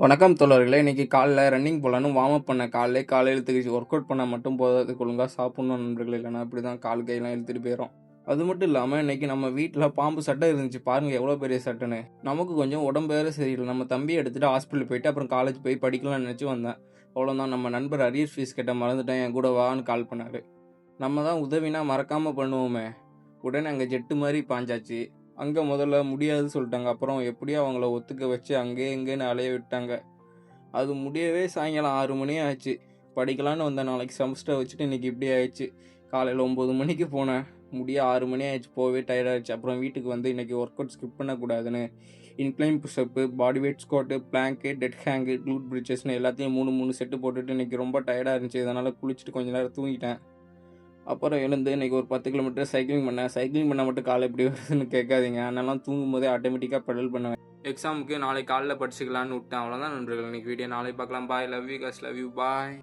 வணக்கம் தோழர்களே! இன்னைக்கு காலைல ரன்னிங் போலான்னு வார்ம் அப் பண்ணேன். காலையில எழுத்துக்கிச்சு ஒர்க் அவுட் பண்ணா மட்டும் போதாதுக்கு ஒழுங்கா சாப்பிடணும் நண்பர்களே! இல்லன்னா இப்படிதான் கால் கையெல்லாம் இழுத்துட்டு போயிரும். அது மட்டும் இல்லாம இன்னைக்கு நம்ம வீட்ல பாம்பு சட்டை இருந்துச்சு. பாருங்க எவ்வளோ பெரிய சட்டைன்னு. நமக்கு கொஞ்சம் உடம்பு வேற சரியில்ல. நம்ம தம்பிய எடுத்துட்டு ஹாஸ்பிட்டல் போயிட்டு அப்புறம் காலேஜ் போய் படிக்கலாம்னு நெனச்சு வந்தேன். அவ்வளோதான் நம்ம நண்பர் அரியர் ஃபீஸ் கட்ட மறந்துட்டேன். என் கூட வான்னு கால் பண்ணாரு. நம்ம தான் உதவினா மறக்காம பண்ணுவோமே! உடனே அங்க ஜெட்டு மாரி பாஞ்சாச்சு. அங்க முதல்ல முடியாதுன்னு சொல்ட்டாங்க. அப்புறம் எப்படியோ அவங்கள ஒத்துக்க வச்சு அங்கே இங்கேன்னு அலைய விட்டாங்க. அது முடியவே சாயங்காலம் 6 மணி ஆச்சு. படிக்கலான்னு வந்தேன். நாளைக்கு செமஸ்டர் வச்சுட்டு இன்னைக்கு இப்படி ஆயிடுச்சு. காலையில 9 மணிக்கு போனேன். முடிய 6 மணி ஆயிடுச்சு. போகவே டயர்ட் ஆயிடுச்சு. அப்புறம் வீட்டுக்கு வந்து இன்னைக்கு ஒர்க் அவுட் ஸ்கிப் பண்ணக்கூடாதுன்னு incline push-up, body weight squat, பிளாங்க்கு, dead ஹேங்கு, glute பிரிட்ஜஸ்ன்னு எல்லாத்தையும் 3 செட்டு போட்டுட்டு இன்னைக்கு ரொம்ப டயர்டாக இருந்துச்சு. அதனால் குளிச்சுட்டு கொஞ்ச நேரம் தூங்கிட்டேன். அப்புறம் எழுந்து இன்னைக்கு ஒரு 10 கிலோமீட்டர் சைக்கிளிங் பண்ணேன். சைக்கிளிங் பண்ணால் மட்டும் கால் எப்படி வருதுன்னு கேட்காதீங்க. அதனாலாம் தூங்கும்போதே ஆட்டோமேட்டிக்காக பெடல் பண்ணுவேன். எக்ஸாமுக்கு நாளைக்கு காலைல படிச்சுக்கலான்னு விட்டேன். அவ்வளோதான் நண்பர்களே இன்னைக்கு வீடியோ. நாளைக்கு பார்க்கலாம். Bye. Love you guys. Love you. Bye.